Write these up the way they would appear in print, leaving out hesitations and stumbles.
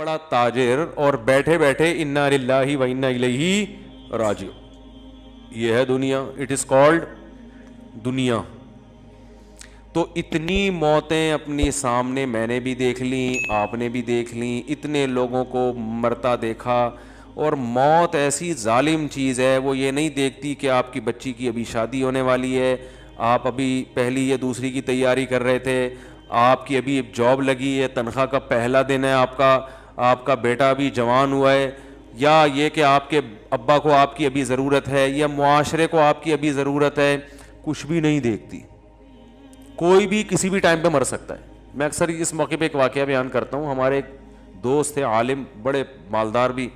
بڑا تاجر اور بیٹھے بیٹھے انا للہ و انا الیہ راجعون. یہ ہے دنیا. اٹ از کالڈ دنیا. تو اتنی موتیں اپنی سامنے میں نے بھی دیکھ لیں, آپ نے بھی دیکھ لیں, اتنے لوگوں کو مرتا دیکھا. اور موت ایسی ظالم چیز ہے, وہ یہ نہیں دیکھتی کہ آپ کی بچی کی ابھی شادی ہونے والی ہے, آپ ابھی پہلی یا دوسری کی تیاری کر رہے تھے, آپ کی ابھی جاب لگی ہے, تنخواہ کا پہلا دن ہے آپ کا بیٹا ابھی جوان ہوا ہے, یا یہ کہ آپ کے ابا کو آپ کی ابھی ضرورت ہے, یا معاشرے کو آپ کی ابھی ضرورت ہے. کچھ بھی نہیں دیکھتی. کوئی بھی کسی بھی ٹائم پہ مر سکتا ہے. میں اکثر اس موقع پہ ایک واقعہ بیان کرتا ہوں. ہمارے ایک دوست تھے, عالم, بڑے مالدار بھی,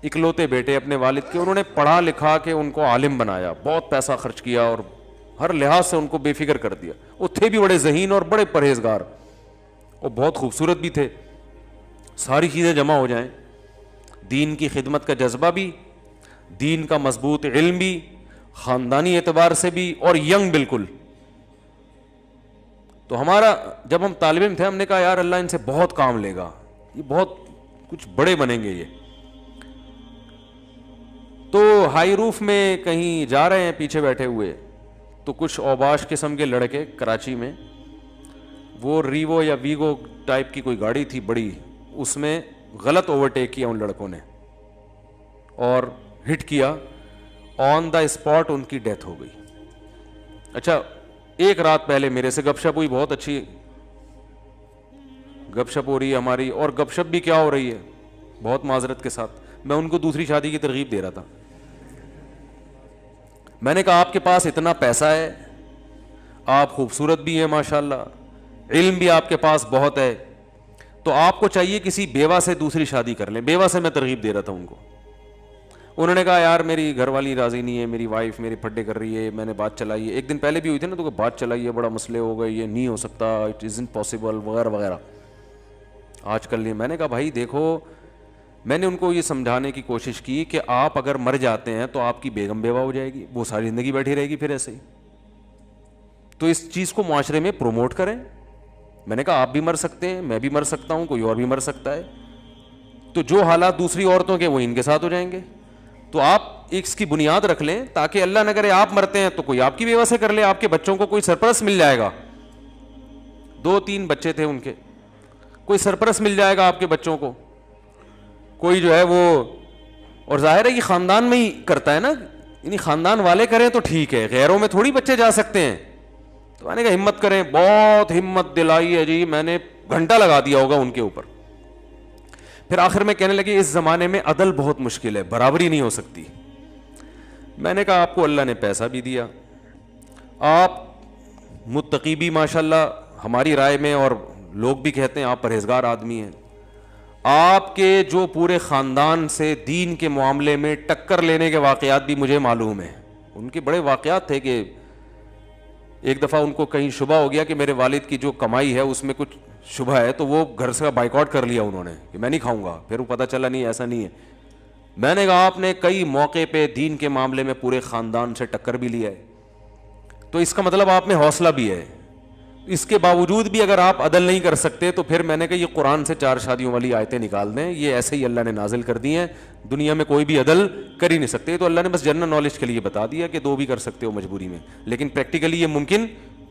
اکلوتے بیٹے اپنے والد کے. انہوں نے پڑھا لکھا کے ان کو عالم بنایا, بہت پیسہ خرچ کیا اور ہر لحاظ سے ان کو بے فکر کر دیا. وہ تھے بھی بڑے ذہین اور بڑے پرہیزگار, اور بہت خوبصورت بھی تھے. ساری چیزیں جمع ہو جائیں, دین کی خدمت کا جذبہ بھی, دین کا مضبوط علم بھی, خاندانی اعتبار سے بھی, اور ینگ بالکل. تو ہمارا جب ہم طالب علم تھے, ہم نے کہا یار اللہ ان سے بہت کام لے گا, یہ بہت کچھ بڑے بنیں گے یہ. تو ہائی روف میں کہیں جا رہے ہیں پیچھے بیٹھے ہوئے, تو کچھ اوباش قسم کے لڑکے کراچی میں, وہ ریوو یا ویگو ٹائپ کی کوئی گاڑی تھی بڑی, اس میں غلط اوورٹیک کیا ان لڑکوں نے اور ہٹ کیا. آن دا اسپاٹ ان کی ڈیتھ ہو گئی. اچھا, ایک رات پہلے میرے سے گپ شپ ہوئی, بہت اچھی گپ شپ ہو رہی ہے ہماری, اور گپ شپ بھی کیا ہو رہی ہے, بہت معذرت کے ساتھ, میں ان کو دوسری شادی کی ترغیب دے رہا تھا. میں نے کہا آپ کے پاس اتنا پیسہ ہے, آپ خوبصورت بھی ہیں ماشاءاللہ, علم بھی آپ کے پاس بہت ہے, تو آپ کو چاہیے کسی بیوہ سے دوسری شادی کر لیں. بیوہ سے میں ترغیب دے رہا تھا ان کو. انہوں نے کہا یار میری گھر والی راضی نہیں ہے, میری وائف میرے پھڈے کر رہی ہے, میں نے بات چلائی ہے, ایک دن پہلے بھی ہوئی تھی نا, تو بات چلائی ہے, بڑا مسئلے ہو گئے, یہ نہیں ہو سکتا, اٹ ازنٹ پاسبل وغیرہ وغیرہ. آج کل نہیں. میں نے کہا بھائی دیکھو, میں نے ان کو یہ سمجھانے کی کوشش کی کہ آپ اگر مر جاتے ہیں تو آپ کی بیگم بیوہ ہو جائے گی, وہ ساری زندگی بیٹھی رہے گی پھر ایسے ہی. تو اس چیز کو معاشرے میں پروموٹ کریں. میں نے کہا آپ بھی مر سکتے ہیں, میں بھی مر سکتا ہوں, کوئی اور بھی مر سکتا ہے, تو جو حالات دوسری عورتوں کے وہ ان کے ساتھ ہو جائیں گے. تو آپ اس کی بنیاد رکھ لیں تاکہ اللہ نہ کرے آپ مرتے ہیں تو کوئی آپ کی بیوہ سے کر لے, آپ کے بچوں کو کوئی سرپرست مل جائے گا. 2-3 بچے تھے ان کے, کوئی سرپرست مل جائے گا آپ کے بچوں کو, کوئی جو ہے وہ. اور ظاہر ہے یہ خاندان میں ہی کرتا ہے نا, یعنی خاندان والے کریں تو ٹھیک ہے, غیروں میں تھوڑی بچے جا سکتے ہیں. تو میں نے کہا ہمت کریں, بہت ہمت دلائی ہے جی, میں نے گھنٹہ لگا دیا ہوگا ان کے اوپر. پھر آخر میں کہنے لگے اس زمانے میں عدل بہت مشکل ہے, برابری نہیں ہو سکتی. میں نے کہا آپ کو اللہ نے پیسہ بھی دیا, آپ متقی بھی ماشاءاللہ ہماری رائے میں, اور لوگ بھی کہتے ہیں آپ پرہیزگار آدمی ہیں. آپ کے جو پورے خاندان سے دین کے معاملے میں ٹکر لینے کے واقعات بھی مجھے معلوم ہیں. ان کے بڑے واقعات تھے کہ ایک دفعہ ان کو کہیں شبہ ہو گیا کہ میرے والد کی جو کمائی ہے اس میں کچھ شبہ ہے, تو وہ گھر سے بائیکاٹ کر لیا انہوں نے کہ میں نہیں کھاؤں گا. پھر وہ پتہ چلا نہیں ایسا نہیں ہے. میں نے کہا آپ نے کئی موقع پہ دین کے معاملے میں پورے خاندان سے ٹکر بھی لیا ہے, تو اس کا مطلب آپ میں حوصلہ بھی ہے. اس کے باوجود بھی اگر آپ عدل نہیں کر سکتے تو پھر میں نے کہا یہ قرآن سے 4 شادیوں والی آیتیں نکال دیں, یہ ایسے ہی اللہ نے نازل کر دی ہیں, دنیا میں کوئی بھی عدل کر ہی نہیں سکتے. تو اللہ نے بس جنرل نالج کے لیے بتا دیا کہ 2 بھی کر سکتے ہو مجبوری میں, لیکن پریکٹیکلی یہ ممکن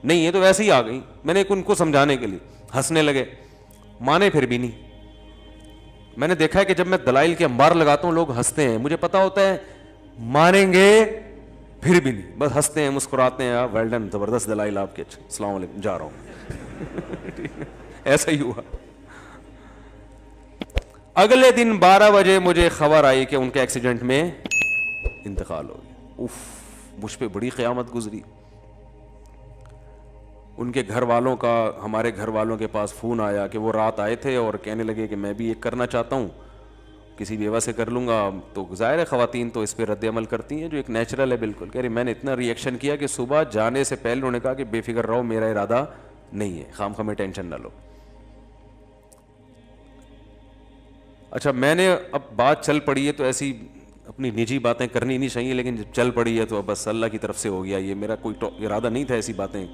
نہیں ہے. تو ویسے ہی آ گئی. میں نے ان کو سمجھانے کے لیے, ہنسنے لگے, مانے پھر بھی نہیں. میں نے دیکھا ہے کہ جب میں دلائل کے انبار لگاتا ہوں لوگ ہنستے ہیں, مجھے پتا ہوتا ہے مانیں گے پھر بھی نہیں, بس ہنستے ہیں مسکراتے ہیں, ویل ڈن, زبردست دلائل آپ کے, اچھا السلام علیکم, جا رہا ہوں. ایسا ہی ہوا. اگلے دن 12 بجے مجھے خبر آئی کہ ان کے ایکسیڈنٹ میں انتقال ہو گیا. اف, مجھ پہ بڑی قیامت گزری. ان کے گھر والوں کا, ہمارے گھر والوں کے پاس فون آیا کہ وہ رات آئے تھے اور کہنے لگے کہ میں بھی ایک کرنا چاہتا ہوں, کسی بیوہ سے کر لوں گا. تو ظاہر ہے خواتین تو اس پہ رد عمل کرتی ہیں جو ایک نیچرل ہے بالکل. کہہ رہی میں نے اتنا ری ایکشن کیا کہ صبح جانے سے پہلے انہوں نے کہا کہ بے فکر رہو, میرا ارادہ نہیں ہے, خام خواہ میں ٹینشن نہ لو. اچھا, میں نے اب بات چل پڑی ہے تو ایسی اپنی نجی باتیں کرنی نہیں چاہیے, لیکن جب چل پڑی ہے تو بس اللہ کی طرف سے ہو گیا, یہ میرا کوئی ارادہ نہیں تھا ایسی باتیں.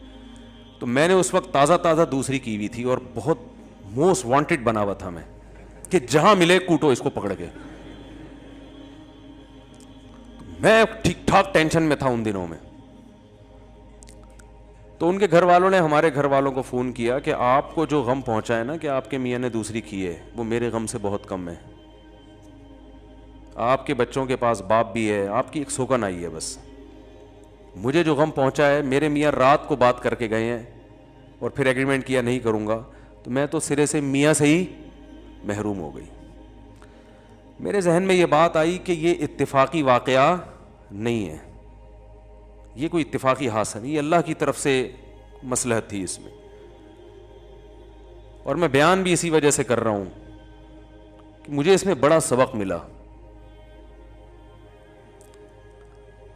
تو میں نے اس وقت تازہ دوسری کی ہوئی تھی اور بہت موسٹ وانٹڈ بنا ہوا تھا میں, کہ جہاں ملے کوٹو اس کو پکڑ کے. میں ٹھیک ٹھاک ٹینشن میں تھا ان دنوں میں. تو ان کے گھر والوں نے ہمارے گھر والوں کو فون کیا کہ آپ کو جو غم پہنچا ہے نا کہ آپ کے میاں نے دوسری کی ہے, وہ میرے غم سے بہت کم ہے. آپ کے بچوں کے پاس باپ بھی ہے, آپ کی ایک سوگن آئی ہے بس. مجھے جو غم پہنچا ہے, میرے میاں رات کو بات کر کے گئے ہیں اور پھر ایگریمنٹ کیا نہیں کروں گا, تو میں تو سرے سے میاں سے ہی محروم ہو گئی. میرے ذہن میں یہ بات آئی کہ یہ اتفاقی واقعہ نہیں ہے, یہ کوئی اتفاقی حادثہ نہیں, یہ اللہ کی طرف سے مصلحت تھی اس میں. اور میں بیان بھی اسی وجہ سے کر رہا ہوں کہ مجھے اس میں بڑا سبق ملا.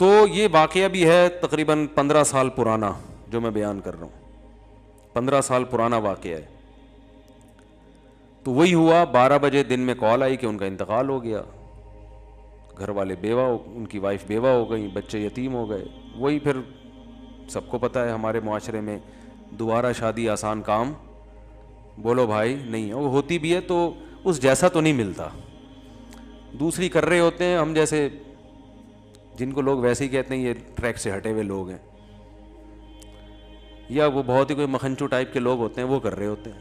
تو یہ واقعہ بھی ہے تقریباً 15 سال پرانا جو میں بیان کر رہا ہوں, 15 سال پرانا واقعہ ہے. تو وہی ہوا, 12 بجے دن میں کال آئی کہ ان کا انتقال ہو گیا. گھر والے ان کی وائف بیوہ ہو گئی, بچے یتیم ہو گئے. وہی پھر سب کو پتہ ہے ہمارے معاشرے میں دوبارہ شادی آسان کام بولو بھائی نہیں ہے, وہ ہوتی بھی ہے تو اس جیسا تو نہیں ملتا. دوسری کر رہے ہوتے ہیں, ہم جیسے جن کو لوگ ویسے ہی کہتے ہیں یہ ٹریک سے ہٹے ہوئے لوگ ہیں, یا وہ بہت ہی کوئی مکھنچو ٹائپ کے لوگ ہوتے ہیں, وہ کر رہے ہوتے ہیں.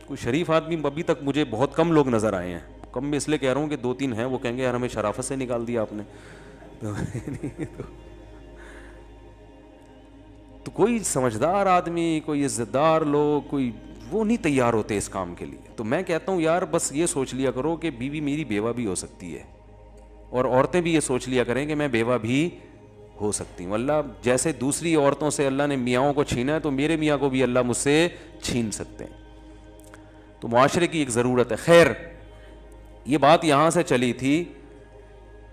کوئی شریف آدمی ابھی تک مجھے بہت کم لوگ نظر آئے ہیں. کم میں اس لیے کہہ رہا ہوں کہ 2-3 ہیں, وہ کہیں گے یار ہمیں شرافت سے نکال دیا آپ نے. تو کوئی سمجھدار آدمی, کوئی عزت دار لوگ, کوئی وہ نہیں تیار ہوتے اس کام کے لیے. تو میں کہتا ہوں یار بس یہ سوچ لیا کرو کہ بیوی میری بیوہ بھی ہو سکتی ہے, اور عورتیں بھی یہ سوچ لیا کریں کہ میں بیوہ بھی ہو سکتی ہوں. اللہ جیسے دوسری عورتوں سے اللہ نے میاں کو چھینا ہے, تو میرے میاں کو بھی اللہ مجھ سے چھین سکتے ہیں. تو معاشرے کی ایک ضرورت ہے. خیر, یہ بات یہاں سے چلی تھی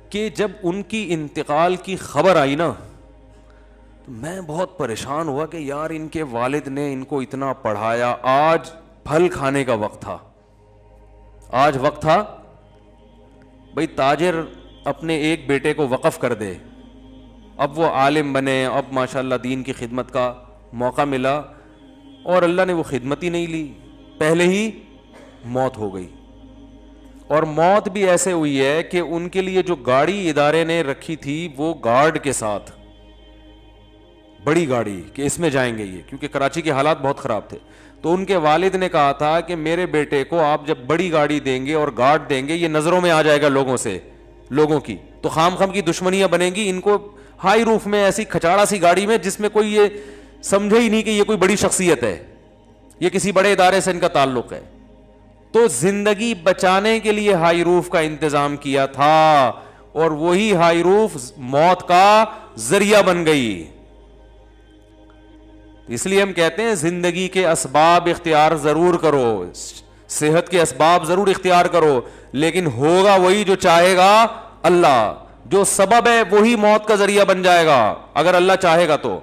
کہ جب ان کی انتقال کی خبر آئی نا, تو میں بہت پریشان ہوا کہ یار ان کے والد نے ان کو اتنا پڑھایا, آج پھل کھانے کا وقت تھا. آج وقت تھا بھئی تاجر اپنے ایک بیٹے کو وقف کر دے, اب وہ عالم بنے, اب ماشاءاللہ دین کی خدمت کا موقع ملا, اور اللہ نے وہ خدمت ہی نہیں لی, پہلے ہی موت ہو گئی. اور موت بھی ایسے ہوئی ہے کہ ان کے لیے جو گاڑی ادارے نے رکھی تھی وہ گارڈ کے ساتھ, بڑی گاڑی کہ اس میں جائیں گے یہ, کیونکہ کراچی کے حالات بہت خراب تھے. تو ان کے والد نے کہا تھا کہ میرے بیٹے کو آپ جب بڑی گاڑی دیں گے اور گارڈ دیں گے, یہ نظروں میں آ جائے گا لوگوں کی, تو خام کی دشمنیاں بنیں گی. ان کو ہائی روف میں ایسی کھچاڑا سی گاڑی میں جس میں کوئی یہ سمجھے ہی نہیں کہ یہ کوئی بڑی شخصیت ہے, یہ کسی بڑے ادارے سے ان کا تعلق ہے. تو زندگی بچانے کے لیے ہائی روف کا انتظام کیا تھا, اور وہی ہائی روف موت کا ذریعہ بن گئی. اس لیے ہم کہتے ہیں زندگی کے اسباب اختیار ضرور کرو, صحت کے اسباب ضرور اختیار کرو, لیکن ہوگا وہی جو چاہے گا اللہ. جو سبب ہے وہی موت کا ذریعہ بن جائے گا اگر اللہ چاہے گا تو.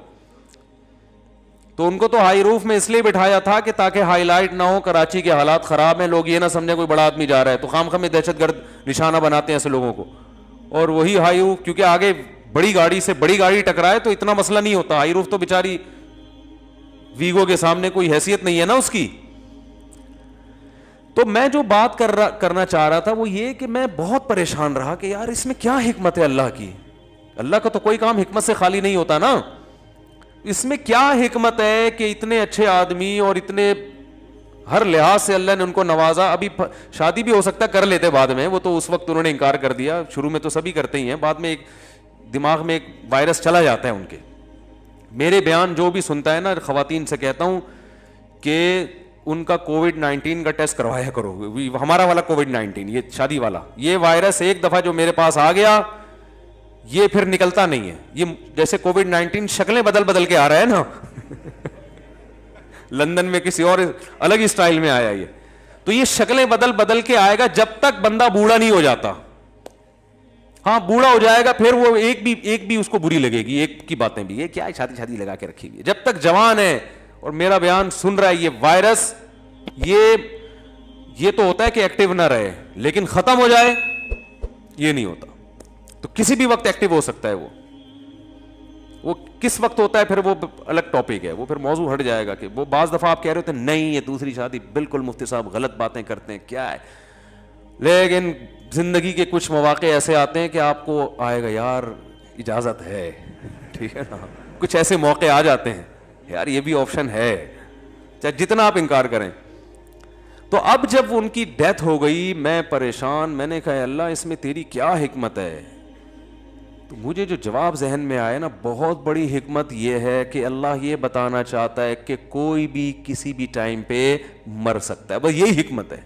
تو ان کو تو ہائی روف میں اس لیے بٹھایا تھا کہ تاکہ ہائی لائٹ نہ ہو, کراچی کے حالات خراب ہیں, لوگ یہ نہ سمجھیں کوئی بڑا آدمی جا رہا ہے, تو خام میں دہشت گرد نشانہ بناتے ہیں ایسے لوگوں کو. اور وہی ہائی روف, کیونکہ آگے بڑی گاڑی سے بڑی گاڑی ٹکرائے تو اتنا مسئلہ نہیں ہوتا. ہائی روف تو بیچاری ویگو کے سامنے کوئی حیثیت نہیں ہے نا اس کی. تو میں جو بات کرنا چاہ رہا تھا وہ یہ کہ میں بہت پریشان رہا کہ یار اس میں کیا حکمت ہے اللہ کی. اللہ کا تو کوئی کام حکمت سے خالی نہیں ہوتا نا. اس میں کیا حکمت ہے کہ اتنے اچھے آدمی اور اتنے ہر لحاظ سے اللہ نے ان کو نوازا. ابھی شادی بھی ہو سکتا ہے کر لیتے بعد میں, وہ تو اس وقت انہوں نے انکار کر دیا. شروع میں تو سبھی کرتے ہی ہیں, بعد میں ایک دماغ میں ایک وائرس چلا جاتا ہے ان کے. میرے بیان جو بھی سنتا ہے نا, خواتین سے کہتا ہوں کہ ان کا کووڈ-19 کا ٹیسٹ کروایا کرو. ہمارا والا کووڈ-19, یہ شادی والا, یہ وائرس ایک دفعہ جو میرے پاس آ گیا یہ پھر نکلتا نہیں ہے. یہ جیسے کووڈ-19 شکلیں بدل کے آ رہا ہے نا لندن میں کسی اور الگ ہی سٹائل میں آیا یہ, تو یہ شکلیں بدل کے آئے گا جب تک بندہ بوڑھا نہیں ہو جاتا. ہاں بوڑھا ہو جائے گا پھر وہ ایک بھی اس کو بری لگے گی, ایک کی باتیں بھی, یہ کیا شادی لگا کے رکھی ہوئی. جب تک جوان ہے اور میرا بیان سن رہا ہے, یہ وائرس یہ تو ہوتا ہے کہ ایکٹیو نہ رہے, لیکن ختم ہو جائے یہ نہیں ہوتا. تو کسی بھی وقت ایکٹیو ہو سکتا ہے. وہ کس وقت ہوتا ہے پھر وہ الگ ٹاپک ہے, وہ پھر موضوع ہٹ جائے گا. کہ وہ بعض دفعہ آپ کہہ رہے ہوتے ہیں نہیں یہ دوسری شادی بالکل مفتی صاحب غلط باتیں کرتے ہیں, کیا ہے لیکن زندگی کے کچھ مواقع ایسے آتے ہیں کہ آپ کو آئے گا یار اجازت ہے, ٹھیک ہے نا, کچھ ایسے موقع آ جاتے ہیں یار یہ بھی آپشن ہے, چاہے جتنا آپ انکار کریں. تو اب جب ان کی ڈیتھ ہو گئی میں پریشان, میں نے کہا اللہ اس میں تیری کیا حکمت ہے. تو مجھے جو جواب ذہن میں آیا نا, بہت بڑی حکمت یہ ہے کہ اللہ یہ بتانا چاہتا ہے کہ کوئی بھی کسی بھی ٹائم پہ مر سکتا ہے, بس یہی حکمت ہے.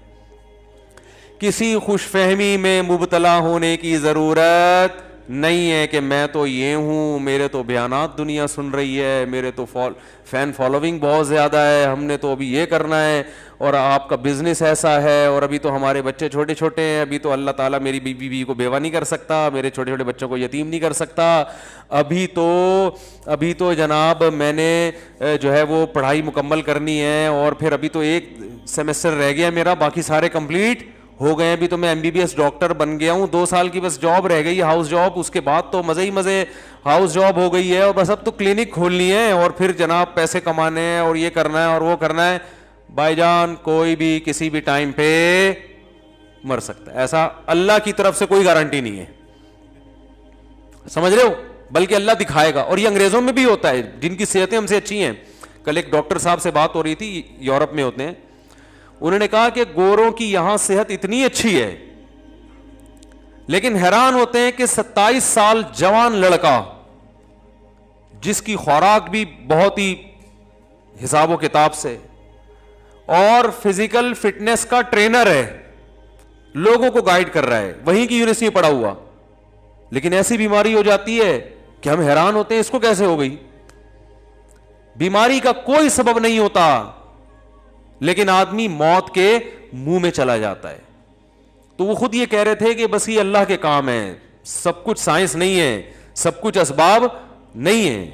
کسی خوش فہمی میں مبتلا ہونے کی ضرورت نہیں ہے کہ میں تو یہ ہوں, میرے تو بیانات دنیا سن رہی ہے, میرے تو فین فالوونگ بہت زیادہ ہے, ہم نے تو ابھی یہ کرنا ہے, اور آپ کا بزنس ایسا ہے, اور ابھی تو ہمارے بچے چھوٹے چھوٹے ہیں, ابھی تو اللہ تعالیٰ میری بیوی کو بیوہ نہیں کر سکتا, میرے چھوٹے چھوٹے بچوں کو یتیم نہیں کر سکتا, ابھی تو جناب میں نے جو ہے وہ پڑھائی مکمل کرنی ہے, اور پھر ابھی تو ایک سیمسٹر رہ گیا میرا, باقی سارے کمپلیٹ ہو گئے, ابھی تو میں MBBS ڈاکٹر بن گیا ہوں, 2 سال کی بس جاب رہ گئی, ہاؤس جاب, اس کے بعد تو مزے ہی مزے ہاؤس جاب ہو گئی ہے, اور بس اب تو کلینک کھولنی ہے, اور پھر جناب پیسے کمانے ہیں, اور یہ کرنا ہے اور وہ کرنا ہے. بھائی جان کوئی بھی کسی بھی ٹائم پہ مر سکتا ہے, ایسا اللہ کی طرف سے کوئی گارنٹی نہیں ہے, سمجھ رہے ہو, بلکہ اللہ دکھائے گا. اور یہ انگریزوں میں بھی ہوتا ہے جن کی صحتیں ہم سے اچھی ہیں. کل ایک ڈاکٹر صاحب سے بات ہو رہی تھی, یورپ میں ہوتے ہیں, انہوں نے کہا کہ گوروں کی یہاں صحت اتنی اچھی ہے, لیکن حیران ہوتے ہیں کہ 27 سال جوان لڑکا جس کی خوراک بھی بہت ہی حساب و کتاب سے, اور فزیکل فٹنس کا ٹرینر ہے, لوگوں کو گائیڈ کر رہا ہے, وہیں کی یونیورسٹی میں پڑھا ہوا, لیکن ایسی بیماری ہو جاتی ہے کہ ہم حیران ہوتے ہیں اس کو کیسے ہو گئی. بیماری کا کوئی سبب نہیں ہوتا, لیکن آدمی موت کے منہ میں چلا جاتا ہے. تو وہ خود یہ کہہ رہے تھے کہ بس یہ اللہ کے کام ہے, سب کچھ سائنس نہیں ہے, سب کچھ اسباب نہیں ہے.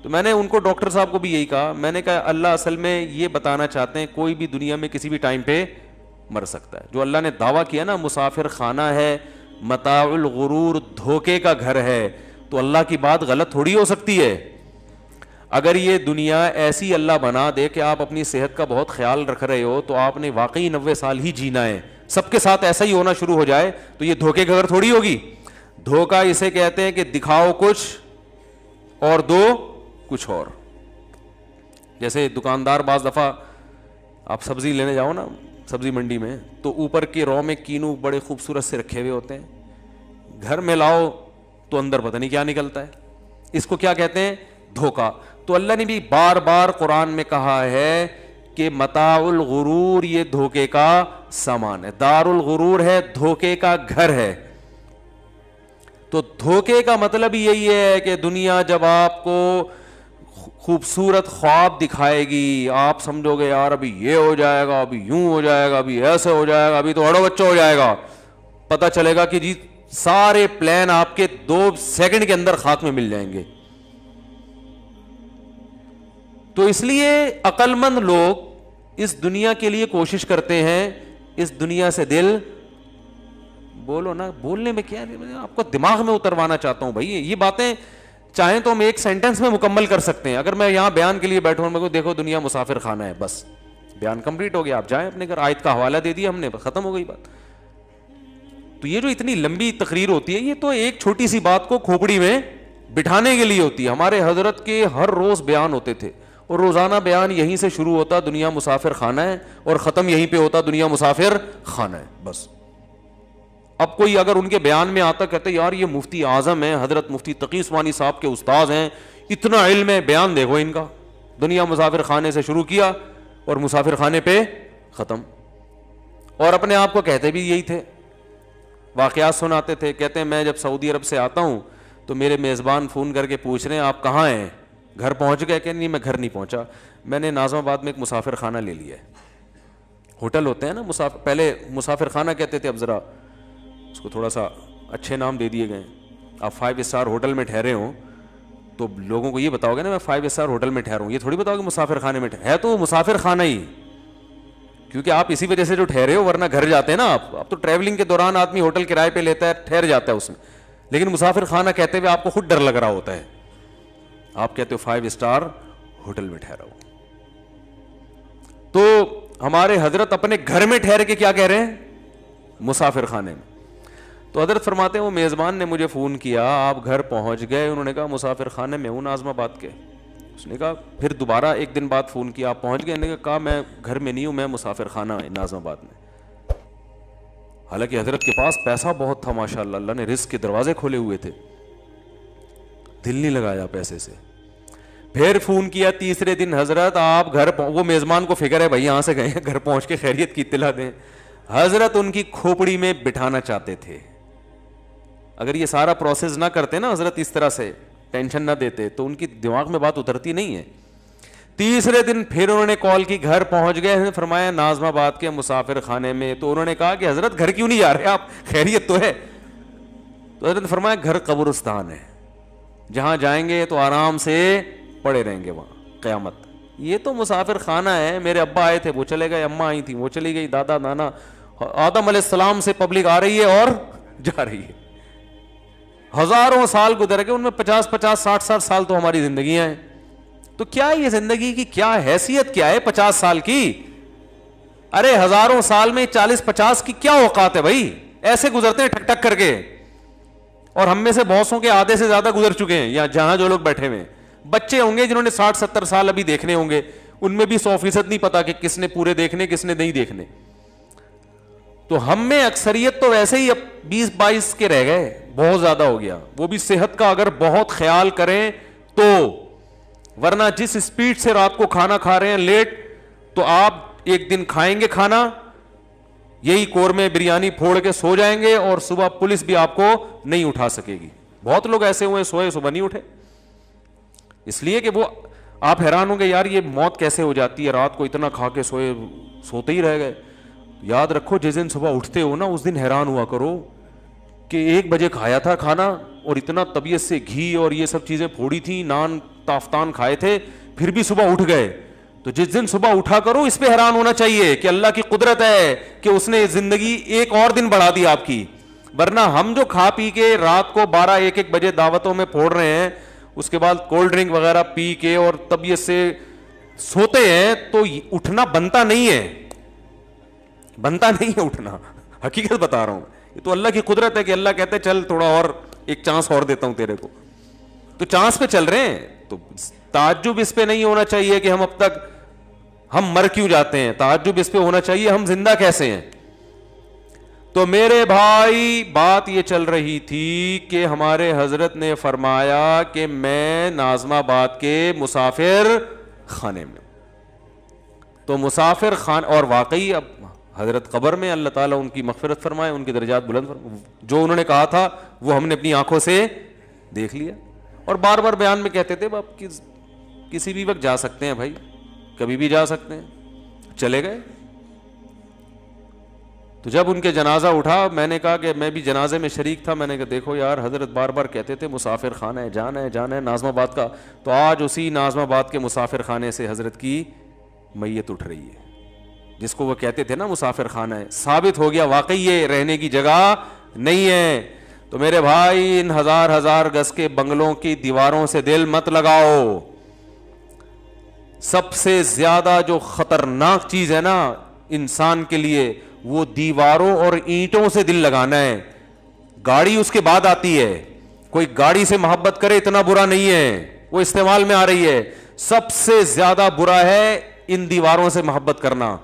تو میں نے ان کو, ڈاکٹر صاحب کو بھی یہی کہا, میں نے کہا اللہ اصل میں یہ بتانا چاہتے ہیں کوئی بھی دنیا میں کسی بھی ٹائم پہ مر سکتا ہے. جو اللہ نے دعویٰ کیا نا مسافر خانہ ہے, متاع الغرور, دھوکے کا گھر ہے, تو اللہ کی بات غلط تھوڑی ہو سکتی ہے. اگر یہ دنیا ایسی اللہ بنا دے کہ آپ اپنی صحت کا بہت خیال رکھ رہے ہو, تو آپ نے واقعی 90 سال ہی جینا ہے, سب کے ساتھ ایسا ہی ہونا شروع ہو جائے, تو یہ دھوکے کا گھر تھوڑی ہوگی. دھوکا اسے کہتے ہیں کہ دکھاؤ کچھ اور دو کچھ اور. جیسے دکاندار بعض دفعہ آپ سبزی لینے جاؤ نا سبزی منڈی میں, تو اوپر کے رو میں کینو بڑے خوبصورت سے رکھے ہوئے ہوتے ہیں, گھر میں لاؤ تو اندر پتہ نہیں کیا نکلتا ہے. اس کو کیا کہتے ہیں؟ دھوکا. تو اللہ نے بھی بار بار قرآن میں کہا ہے کہ متاع الغرور یہ دھوکے کا سامان ہے, دار الغرور ہے, دھوکے کا گھر ہے. تو دھوکے کا مطلب یہی ہے کہ دنیا جب آپ کو خوبصورت خواب دکھائے گی, آپ سمجھو گے یار ابھی یہ ہو جائے گا, ابھی یوں ہو جائے گا, ابھی ایسے ہو جائے گا, ابھی تو اڑو بچہ ہو جائے گا, پتہ چلے گا کہ جی سارے پلان آپ کے 2 سیکنڈ کے اندر خاک میں مل جائیں گے. تو اس لیے عقل مند لوگ اس دنیا کے لیے کوشش کرتے ہیں, اس دنیا سے دل بولو نا, بولنے میں کیا, آپ کو دماغ میں اتروانا چاہتا ہوں بھائی. یہ باتیں چاہیں تو ہم ایک سینٹنس میں مکمل کر سکتے ہیں. اگر میں یہاں بیان کے لیے بیٹھوں میں کو دیکھو دنیا مسافر خانہ ہے, بس بیان کمپلیٹ ہو گیا, آپ جائیں اپنے گھر, آیت کا حوالہ دے دیا ہم نے, ختم ہو گئی بات. تو یہ جو اتنی لمبی تقریر ہوتی ہے, یہ تو ایک چھوٹی سی بات کو کھوپڑی میں بٹھانے کے لیے ہوتی ہے. ہمارے حضرت کے ہر روز بیان ہوتے تھے, اور روزانہ بیان یہیں سے شروع ہوتا دنیا مسافر خانہ ہے, اور ختم یہیں پہ ہوتا دنیا مسافر خانہ ہے, بس. اب کوئی اگر ان کے بیان میں آتا کہتے یار یہ مفتی اعظم ہیں, حضرت مفتی تقی عثمانی صاحب کے استاذ ہیں, اتنا علم ہے, بیان دیکھو ان کا, دنیا مسافر خانے سے شروع کیا اور مسافر خانے پہ ختم. اور اپنے آپ کو کہتے بھی یہی تھے, واقعات سناتے تھے. کہتے ہیں میں جب سعودی عرب سے آتا ہوں تو میرے میزبان فون کر کے پوچھ رہے ہیں آپ کہاں ہیں, گھر پہنچ گئے؟ کہ نہیں میں گھر نہیں پہنچا, میں نے ناظم آباد میں ایک مسافر خانہ لے لیا ہے. ہوٹل ہوتے ہیں نا پہلے مسافر خانہ کہتے تھے, اب ذرا اس کو تھوڑا سا اچھے نام دے دیے گئے. آپ 5 اسٹار ہوٹل میں ٹھہرے ہوں تو لوگوں کو یہ بتاؤ گے نا میں 5 اسٹار ہوٹل میں ٹھہروں, یہ تھوڑی بتاؤ گے مسافر خانے میں ہے تو مسافر خانہ ہی, کیونکہ آپ اسی وجہ سے جو ٹھہرے ہو, ورنہ گھر جاتے ہیں نا آپ تو ٹریولنگ کے دوران آدمی ہوٹل کرائے پہ لیتا ہے, ٹھہر جاتا ہے اس میں, لیکن مسافر خانہ کہتے ہوئے آپ کو خود ڈر لگ رہا ہوتا ہے, آپ کہتے ہو 5 اسٹار ہوٹل میں ٹھہرا ہو. تو ہمارے حضرت اپنے گھر میں ٹھہر کے کیا کہہ رہے ہیں؟ مسافر خانے میں. تو حضرت فرماتے ہیں وہ میزبان نے مجھے فون کیا, آپ گھر پہنچ گئے؟ انہوں نے کہا مسافر خانے میں ہوں ناظم آباد کے. اس نے کہا پھر دوبارہ ایک دن بعد فون کیا, آپ پہنچ گئے؟ نے کہا میں گھر میں نہیں ہوں, میں مسافر خانہ ناظم آباد میں. حالانکہ حضرت کے پاس پیسہ بہت تھا ماشاء اللہ, اللہ نے رزق کے دروازے کھولے ہوئے تھے, دل نہیں لگایا پیسے سے. پھر فون کیا تیسرے دن, حضرت آپ گھر, وہ میزبان کو فکر ہے بھائی یہاں سے گئے ہیں, گھر پہنچ کے خیریت کی اطلاع دیں. حضرت ان کی کھوپڑی میں بٹھانا چاہتے تھے. اگر یہ سارا پروسیس نہ کرتے نا حضرت, اس طرح سے ٹینشن نہ دیتے, تو ان کی دماغ میں بات اترتی نہیں ہے. تیسرے دن پھر انہوں نے کال کی, گھر پہنچ گئے, فرمایا ناظم آباد کے مسافر خانے میں. تو انہوں نے کہا کہ حضرت گھر کیوں نہیں جا رہے آپ, خیریت تو ہے؟ تو حضرت نے فرمایا گھر قبرستان ہے, جہاں جائیں گے تو آرام سے پڑے رہیں گے وہاں قیامت. یہ تو مسافر خانہ ہے, میرے ابا آئے تھے وہ چلے گئے, اماں آئی تھیں وہ چلی گئی, دادا نانا, آدم علیہ السلام سے پبلک آ رہی ہے اور جا رہی ہے. ہزاروں سال گزر گئے, ان میں 50 60 سال تو ہماری زندگیاں ہیں. تو کیا یہ زندگی کی کیا حیثیت کیا ہے 50 سال کی؟ ارے ہزاروں سال میں 40-50 کی کیا اوقات ہے بھائی, ایسے گزرتے ہیں ٹک ٹک کر کے. اور ہم میں سے بہتوں کے آدھے سے زیادہ گزر چکے ہیں, یا جہاں جو لوگ بیٹھے ہوئے ہیں, بچے ہوں گے جنہوں نے 60-70 سال ابھی دیکھنے ہوں گے, ان میں بھی 100% نہیں پتا کہ کس نے پورے دیکھنے کس نے نہیں دیکھنے. تو ہم میں اکثریت تو ویسے ہی اب 20-22 کے رہ گئے, بہت زیادہ ہو گیا, وہ بھی صحت کا اگر بہت خیال کریں تو. ورنہ جس سپیڈ سے رات کو کھانا کھا رہے ہیں لیٹ, تو آپ ایک دن کھائیں گے کھانا یہی قورمے بریانی پھوڑ کے سو جائیں گے, اور صبح پولیس بھی آپ کو نہیں اٹھا سکے گی. بہت لوگ ایسے ہوئے سوئے صبح نہیں اٹھے, اس لیے کہ وہ, آپ حیران ہوں گے یار یہ موت کیسے ہو جاتی ہے, رات کو اتنا کھا کے سوتے ہی رہ گئے. یاد رکھو جس دن صبح اٹھتے ہو نا, اس دن حیران ہوا کرو کہ 1 بجے کھایا تھا کھانا, اور اتنا طبیعت سے گھی اور یہ سب چیزیں پھوڑی تھی, نان تافتان کھائے تھے, پھر بھی صبح اٹھ گئے. تو جس دن صبح اٹھا کرو اس پہ حیران ہونا چاہیے کہ اللہ کی قدرت ہے کہ اس نے زندگی ایک اور دن بڑھا دی آپ کی. ورنہ ہم جو کھا پی کے رات کو 12-1 بجے دعوتوں میں پھوڑ رہے ہیں, اس کے بعد کولڈ ڈرنک وغیرہ پی کے اور طبیعت سے سوتے ہیں, تو اٹھنا بنتا نہیں ہے, بنتا نہیں ہے اٹھنا, حقیقت بتا رہا ہوں. یہ تو اللہ کی قدرت ہے کہ اللہ کہتے چل تھوڑا اور ایک چانس اور دیتا ہوں تیرے کو, تو چانس پہ چل رہے ہیں. تو تعجب اس پہ نہیں ہونا چاہیے کہ ہم اب تک ہم مر کیوں جاتے ہیں, تعجب اس پہ ہونا چاہیے ہم زندہ کیسے ہیں. تو میرے بھائی بات یہ چل رہی تھی کہ ہمارے حضرت نے فرمایا کہ میں ناظم آباد کے مسافر خانے میں. تو مسافر خان, اور واقعی اب حضرت قبر میں, اللہ تعالیٰ ان کی مغفرت فرمائے, ان کی درجات بلند فرمائے, جو انہوں نے کہا تھا وہ ہم نے اپنی آنکھوں سے دیکھ لیا. اور بار بار بیان میں کہتے تھے آپ کسی بھی وقت جا سکتے ہیں بھائی, کبھی بھی جا سکتے ہیں. چلے گئے. تو جب ان کے جنازہ اٹھا, میں نے کہا کہ میں بھی جنازے میں شریک تھا, میں نے کہا دیکھو یار حضرت بار بار کہتے تھے مسافر خانہ ہے, جانا ہے جانا ہے ناظم آباد کا. تو آج اسی ناظم آباد کے مسافر خانے سے حضرت کی میت اٹھ رہی ہے, جس کو وہ کہتے تھے نا مسافر خانہ ہے. ثابت ہو گیا واقعی یہ رہنے کی جگہ نہیں ہے. تو میرے بھائی ان ہزار گز کے بنگلوں کی دیواروں سے دل مت لگاؤ. سب سے زیادہ جو خطرناک چیز ہے نا انسان کے لیے, وہ دیواروں اور اینٹوں سے دل لگانا ہے. گاڑی اس کے بعد آتی ہے, کوئی گاڑی سے محبت کرے اتنا برا نہیں ہے, وہ استعمال میں آ رہی ہے. سب سے زیادہ برا ہے ان دیواروں سے محبت کرنا,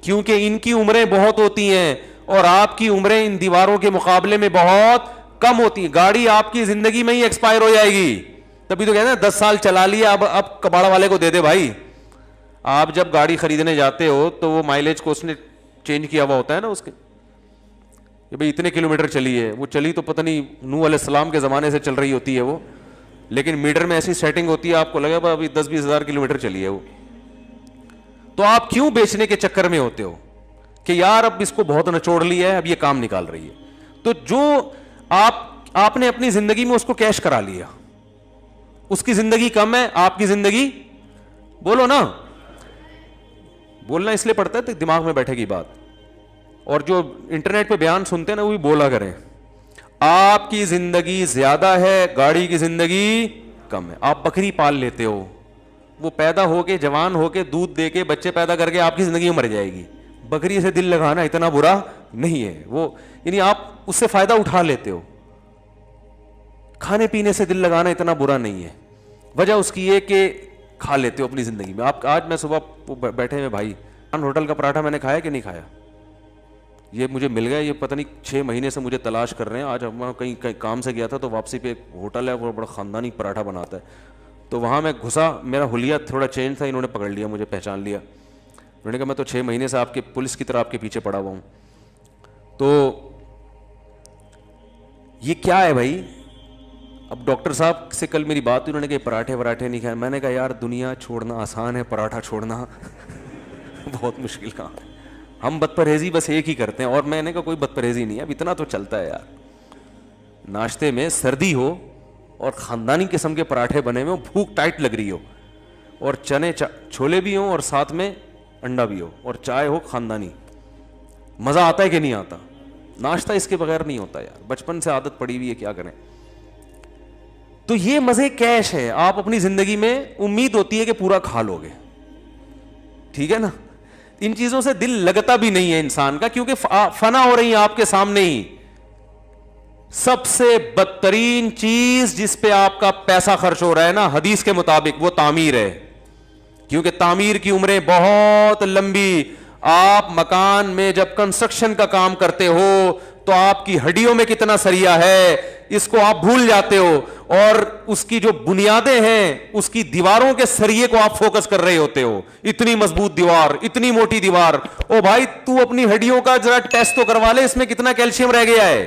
کیونکہ ان کی عمریں بہت ہوتی ہیں اور آپ کی عمریں ان دیواروں کے مقابلے میں بہت کم ہوتی ہیں. گاڑی آپ کی زندگی میں ہی ایکسپائر ہو جائے گی. تبھی تو کہتے ہیں 10 سال چلا لیا, اب کباڑ والے کو دے دے بھائی. آپ جب گاڑی خریدنے جاتے ہو تو وہ مائلیج کو اس نے چینج کیا ہوا ہوتا ہے نا اس کے, کہ بھئی اتنے کلومیٹر چلی ہے. وہ چلی تو پتہ نہیں نوح علیہ السلام کے زمانے سے چل رہی ہوتی ہے وہ, لیکن میٹر میں ایسی سیٹنگ ہوتی ہے آپ کو لگے گا ابھی 10-20 ہزار کلومیٹر چلی ہے وہ. تو آپ کیوں بیچنے کے چکر میں ہوتے ہو کہ یار اب اس کو بہت نچوڑ لیا ہے, اب یہ کام نکال رہی ہے. تو جو آپ نے اپنی زندگی میں اس کو کیش کرا لیا, اس کی زندگی کم ہے, آپ کی زندگی, بولو نا, بولنا اس لیے پڑتا ہے تو دماغ میں بیٹھے گی بات. اور جو انٹرنیٹ پہ بیان سنتے ہیں نا وہ بھی بولا کریں. آپ کی زندگی زیادہ ہے, گاڑی کی زندگی کم ہے. آپ بکری پال لیتے ہو, وہ پیدا ہو کے جوان ہو کے دودھ دے کے بچے پیدا کر کے آپ کی زندگی میں مر جائے گی. بکری سے دل لگانا اتنا برا نہیں ہے وہ, یعنی آپ اس سے فائدہ اٹھا لیتے ہو. کھانے پینے سے دل لگانا اتنا برا نہیں ہے, وجہ اس کی یہ کہ کھا لیتے ہو اپنی زندگی میں. آپ آج میں صبح بیٹھے ہوئے بھائی, ہوٹل کا پراٹھا میں نے کھایا کہ نہیں کھایا, یہ مجھے مل گیا, یہ پتہ نہیں 6 مہینے سے مجھے تلاش کر رہے ہیں. آج ہم کہیں کام سے گیا تھا تو واپسی پہ ایک ہوٹل ہے, وہ بڑا خاندانی پراٹھا بناتا ہے, تو وہاں میں گھسا, میرا حلیہ تھوڑا چینج تھا, انہوں نے پکڑ لیا, مجھے پہچان لیا. انہوں نے کہا میں تو 6 مہینے سے آپ کے پولیس کی طرح آپ کے پیچھے پڑا ہوا ہوں. تو یہ کیا ہے بھائی؟ اب ڈاکٹر صاحب سے کل میری بات ہوئی, انہوں نے کہا پراٹھے وراٹھے نہیں کھائے. میں نے کہا یار دنیا چھوڑنا آسان ہے, پراٹھا چھوڑنا بہت مشکل کام ہے. ہم بد پرہیزی بس ایک ہی کرتے ہیں, اور میں نے کہا کوئی بد پرہیزی نہیں ہے, اب اتنا تو چلتا ہے یار. ناشتے میں سردی ہو اور خاندانی قسم کے پراٹھے بنے ہوئے ہوں, بھوک ٹائٹ لگ رہی ہو, اور چنے چھولے بھی ہوں اور ساتھ میں انڈا بھی ہو, اور چائے ہو خاندانی, مزہ آتا ہے کہ نہیں آتا؟ ناشتہ اس کے بغیر نہیں ہوتا یار, بچپن سے عادت پڑی ہوئی ہے, کیا کریں. تو یہ مزے کیش ہے, آپ اپنی زندگی میں امید ہوتی ہے کہ پورا کھا لو گے, ٹھیک ہے نا. ان چیزوں سے دل لگتا بھی نہیں ہے انسان کا, کیونکہ فنا ہو رہی ہیں آپ کے سامنے ہی. سب سے بدترین چیز جس پہ آپ کا پیسہ خرچ ہو رہا ہے نا حدیث کے مطابق, وہ تعمیر ہے, کیونکہ تعمیر کی عمریں بہت لمبی. آپ مکان میں جب کنسٹرکشن کا کام کرتے ہو تو آپ کی ہڈیوں میں کتنا سریا ہے اس کو آپ بھول جاتے ہو, اور اس کی جو بنیادیں ہیں اس کی دیواروں کے سریے کو آپ فوکس کر رہے ہوتے ہو. اتنی مضبوط دیوار, اتنی موٹی دیوار, او بھائی تو اپنی ہڈیوں کا ذرا ٹیسٹ تو کروا لے, اس میں کتنا کیلشیم رہ گیا ہے.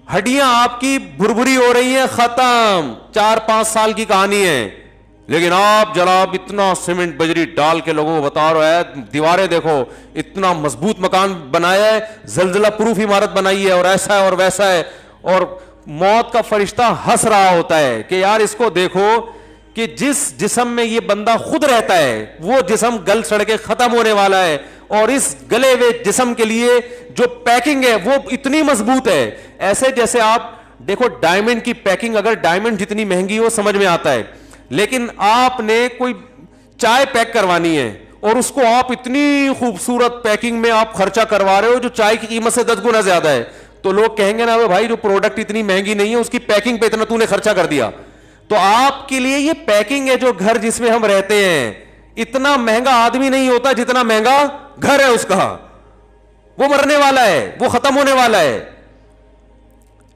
ہڈیاں آپ کی بھربھری ہو رہی ہیں, ختم, 4-5 سال کی کہانی ہے. لیکن آپ جناب اتنا سیمنٹ بجری ڈال کے لوگوں کو بتا رہے ہیں, دیواریں دیکھو, اتنا مضبوط مکان بنایا ہے, زلزلہ پروف عمارت بنائی ہے, اور ایسا ہے اور ویسا ہے, اور موت کا فرشتہ ہنس رہا ہوتا ہے کہ یار اس کو دیکھو کہ جس جسم میں یہ بندہ خود رہتا ہے وہ جسم گل سڑ کے ختم ہونے والا ہے, اور اس گلے ہوئے جسم کے لیے جو پیکنگ ہے وہ اتنی مضبوط ہے. ایسے جیسے آپ دیکھو ڈائمنڈ کی پیکنگ, اگر ڈائمنڈ جتنی مہنگی ہو سمجھ میں آتا ہے, لیکن آپ نے کوئی چائے پیک کروانی ہے اور اس کو آپ اتنی خوبصورت پیکنگ میں آپ خرچہ کروا رہے ہو جو چائے کی قیمت سے 10 گنا زیادہ ہے, تو لوگ کہیں گے نا بھائی جو پروڈکٹ اتنی مہنگی نہیں ہے اس کی پیکنگ پہ اتنا تو نے خرچہ کر دیا. تو آپ کے لیے یہ پیکنگ ہے, جو گھر جس میں ہم رہتے ہیں, اتنا مہنگا آدمی نہیں ہوتا جتنا مہنگا گھر ہے اس کا. وہ مرنے والا ہے, وہ ختم ہونے والا ہے.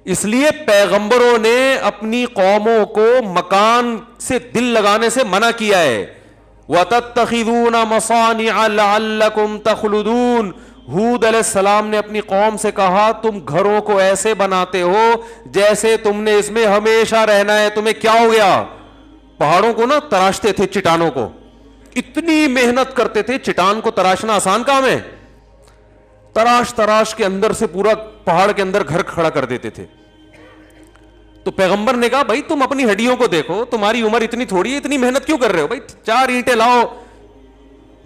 اس لیے پیغمبروں نے اپنی قوموں کو مکان سے دل لگانے سے منع کیا ہے. وَتَتَّخِذُونَ مَصَانِعَ لَعَلَّكُمْ تَخْلُدُونَ. ہود علیہ السلام نے اپنی قوم سے کہا تم گھروں کو ایسے بناتے ہو جیسے تم نے اس میں ہمیشہ رہنا ہے. تمہیں کیا ہو گیا؟ پہاڑوں کو نا تراشتے تھے, چٹانوں کو اتنی محنت کرتے تھے. چٹان کو تراشنا آسان کام ہے؟ تراش کے اندر سے پورا پہاڑ کے اندر گھر کھڑا کر دیتے تھے. تو پیغمبر نے کہا بھائی تم اپنی ہڈیوں کو دیکھو, تمہاری عمر اتنی تھوڑی ہے, اتنی محنت کیوں کر رہے ہو بھائی؟ 4 اینٹیں لاؤ,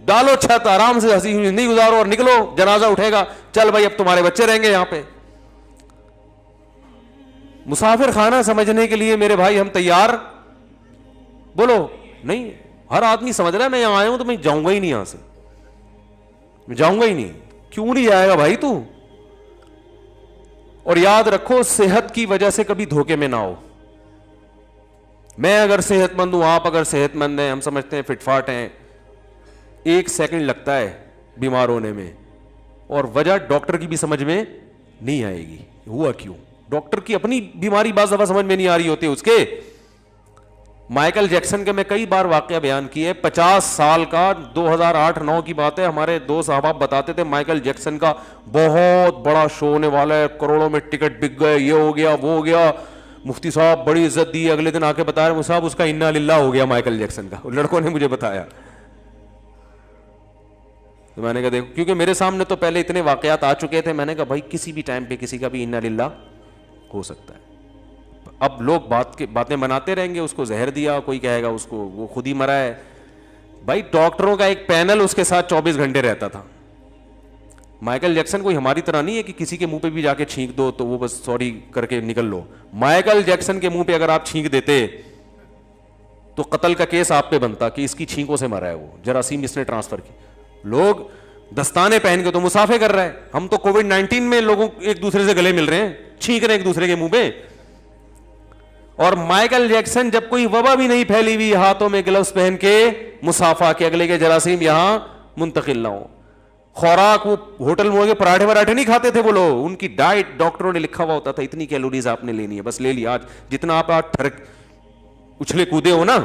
ڈالو چھت, آرام سے ہنسی زندگی گزارو اور نکلو, جنازہ اٹھے گا, چل بھائی اب تمہارے بچے رہیں گے یہاں پہ. مسافر خانہ سمجھنے کے لیے میرے بھائی ہم تیار؟ بولو نہیں. ہر آدمی سمجھ رہا ہے میں یہاں آیا ہوں تو میں جاؤں گا ہی نہیں, یہاں سے میں جاؤں گا ہی نہیں. کیوں نہیں جائے گا بھائی تو؟ اور یاد رکھو صحت کی وجہ سے کبھی دھوکے میں نہ ہو. میں اگر صحت مند ہوں, آپ اگر صحت مند ہیں, ہم سمجھتے ہیں فٹ فاٹ ہیں, 1 سیکنڈ لگتا ہے بیمار ہونے میں, اور وجہ ڈاکٹر کی بھی سمجھ میں نہیں آئے گی. ہوا کیوں؟ ڈاکٹر کی اپنی بیماری بعض دفعہ سمجھ میں نہیں آ رہی ہوتی اس کے. مائیکل جیکسن کے میں کئی بار واقعہ بیان کیے, 50 سال کا, 2008-9 کی بات ہے, ہمارے 2 صحابہ بتاتے تھے مائیکل جیکسن کا بہت بڑا شو ہونے والا ہے, کروڑوں میں ٹکٹ بک گئے, یہ ہو گیا وہ ہو گیا. مفتی صاحب بڑی عزت دی, اگلے دن آ کے بتا رہے صاحب اس کا انا للہ ہو گیا مائیکل جیکسن کا. لڑکوں نے مجھے بتایا. تو میں نے کہا دیکھو, کیونکہ میرے سامنے تو پہلے اتنے واقعات آ چکے تھے, میں نے کہا بھائی کسی بھی ٹائم پہ کسی کا بھی انا للہ ہو سکتا ہے. اب لوگ باتیں بناتے رہیں گے, اس کو زہر دیا, کوئی کہے گا اس کو وہ خود ہی مرا ہے. بھائی ڈاکٹروں کا ایک پینل اس کے ساتھ 24 گھنٹے رہتا تھا. مائیکل جیکسن کوئی ہماری طرح نہیں ہے کہ کسی کے منہ پہ بھی جا کے چھینک دو تو وہ بس سوری کر کے نکل لو. مائیکل جیکسن کے منہ پہ اگر آپ چھینک دیتے تو قتل کا کیس آپ پہ بنتا کہ اس کی چھینکوں سے مرا ہے, وہ جراثیم اس نے ٹرانسفر کی. لوگ دستانے پہن کے تو مسافے کر رہا ہے. ہم تو کووڈ-19 میں لوگوں ایک دوسرے سے گلے مل رہے ہیں, چھینک رہے ہیں ایک دوسرے کے منہ پہ. اور مائیکل جیکسن جب کوئی وبا بھی نہیں پھیلی ہوئی, ہاتھوں میں گلوز پہن کے مسافہ کے اگلے کے جراثیم یہاں منتقل نہ ہو. خوراک وہ ہوٹل میں کے پراٹھے وراٹھے نہیں کھاتے تھے وہ لوگ, ان کی ڈائٹ ڈاکٹروں نے لکھا ہوا ہوتا تھا, اتنی کیلوریز آپ نے لینی ہے, بس لے لیا. آج جتنا آپ اچھلے کودے ہو نا,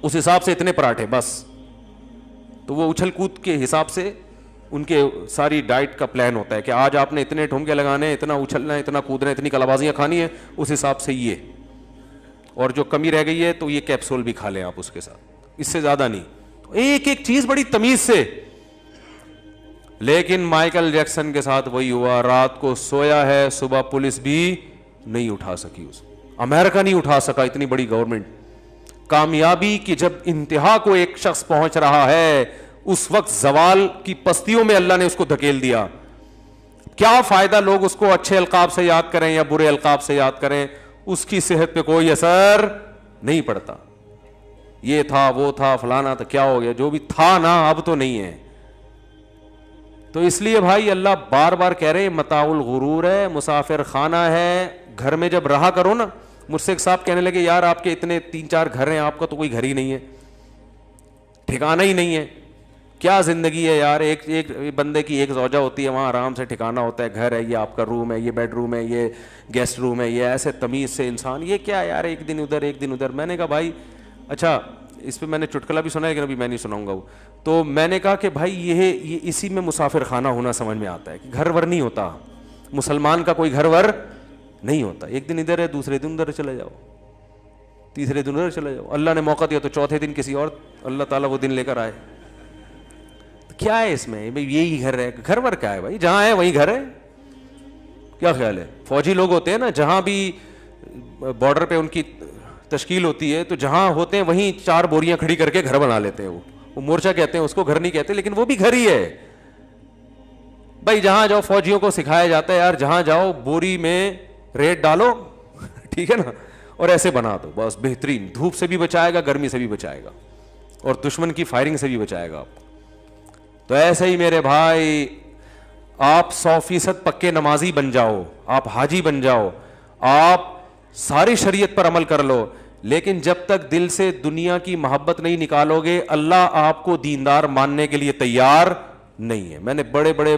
اس حساب سے اتنے پراٹھے بس. تو وہ اچھل کود کے حساب سے ان کے ساری ڈائٹ کا پلان ہوتا ہے کہ آج آپ نے اتنے ٹھمکے لگانے ہیں, اتنا اچھلنا ہے, اتنا کودنا ہے, اتنی کلابازیاں کھانی ہے, اس حساب سے یہ. اور جو کمی رہ گئی ہے تو یہ کیپسول بھی کھا لیں آپ اس کے ساتھ, اس سے زیادہ نہیں. تو ایک ایک چیز بڑی تمیز سے. لیکن مائیکل جیکسن کے ساتھ وہی ہوا, رات کو سویا ہے, صبح پولیس بھی نہیں اٹھا سکی, اس امریکہ نہیں اٹھا سکا, اتنی بڑی گورنمنٹ. کامیابی کی جب انتہا کو ایک شخص پہنچ رہا ہے, اس وقت زوال کی پستیوں میں اللہ نے اس کو دھکیل دیا. کیا فائدہ لوگ اس کو اچھے القاب سے یاد کریں یا برے القاب سے یاد کریں, اس کی صحت پہ کوئی اثر نہیں پڑتا. یہ تھا, وہ تھا, فلانا تھا, کیا ہو گیا, جو بھی تھا نا اب تو نہیں ہے. تو اس لیے بھائی اللہ بار بار کہہ رہے ہیں متاع الغرور ہے, مسافر خانہ ہے. گھر میں جب رہا کرو نا, مجھ سے ایک صاحب کہنے لگے یار آپ کے اتنے 3-4 گھر ہیں, آپ کا تو کوئی گھر ہی نہیں ہے, ٹھکانہ ہی نہیں ہے, کیا زندگی ہے یار. ایک بندے کی ایک زوجہ ہوتی ہے, وہاں آرام سے ٹھکانہ ہوتا ہے, گھر ہے, یہ آپ کا روم ہے, یہ بیڈ روم ہے, یہ گیسٹ روم ہے, یہ ایسے تمیز سے انسان, یہ کیا یار ایک دن ادھر ایک دن ادھر. میں نے کہا بھائی اچھا, اس پہ میں نے چٹکلا بھی سنا ہے لیکن ابھی میں نہیں سناؤں گا وہ. تو میں نے کہا کہ بھائی یہ اسی میں مسافر خانہ ہونا سمجھ میں آتا ہے کہ گھر ور نہیں ہوتا, مسلمان کا کوئی گھر ور نہیں ہوتا. ایک دن ادھر ہے, دوسرے دن ادھر چلے جاؤ, تیسرے دن ادھر چلے جاؤ. اللہ نے موقع دیا تو چوتھے دن کسی اور اللہ تعالیٰ وہ دن لے کر آئے. کیا ہے اس میں بھائی, یہی گھر ہے, گھر ور کیا ہے بھائی, جہاں ہے وہیں گھر ہے. کیا خیال ہے, فوجی لوگ ہوتے ہیں نا, جہاں بھی بارڈر پہ ان کی تشکیل ہوتی ہے تو جہاں ہوتے ہیں وہیں 4 بوریاں کھڑی کر کے گھر بنا لیتے ہیں. وہ مورچہ کہتے ہیں اس کو, گھر نہیں کہتے, لیکن وہ بھی گھر ہی ہے بھائی. جہاں جاؤ فوجیوں کو سکھایا جاتا ہے یار, جہاں جاؤ بوری میں ریت ڈالو, ٹھیک ہے نا, اور ایسے بنا دو, بس بہترین. دھوپ سے بھی بچائے گا, گرمی سے بھی بچائے گا, اور دشمن کی فائرنگ سے بھی بچائے گا آپ. تو ایسے ہی میرے بھائی آپ 100% پکے نمازی بن جاؤ, آپ حاجی بن جاؤ, آپ ساری شریعت پر عمل کر لو, لیکن جب تک دل سے دنیا کی محبت نہیں نکالو گے, اللہ آپ کو دیندار ماننے کے لیے تیار نہیں ہے. میں نے بڑے بڑے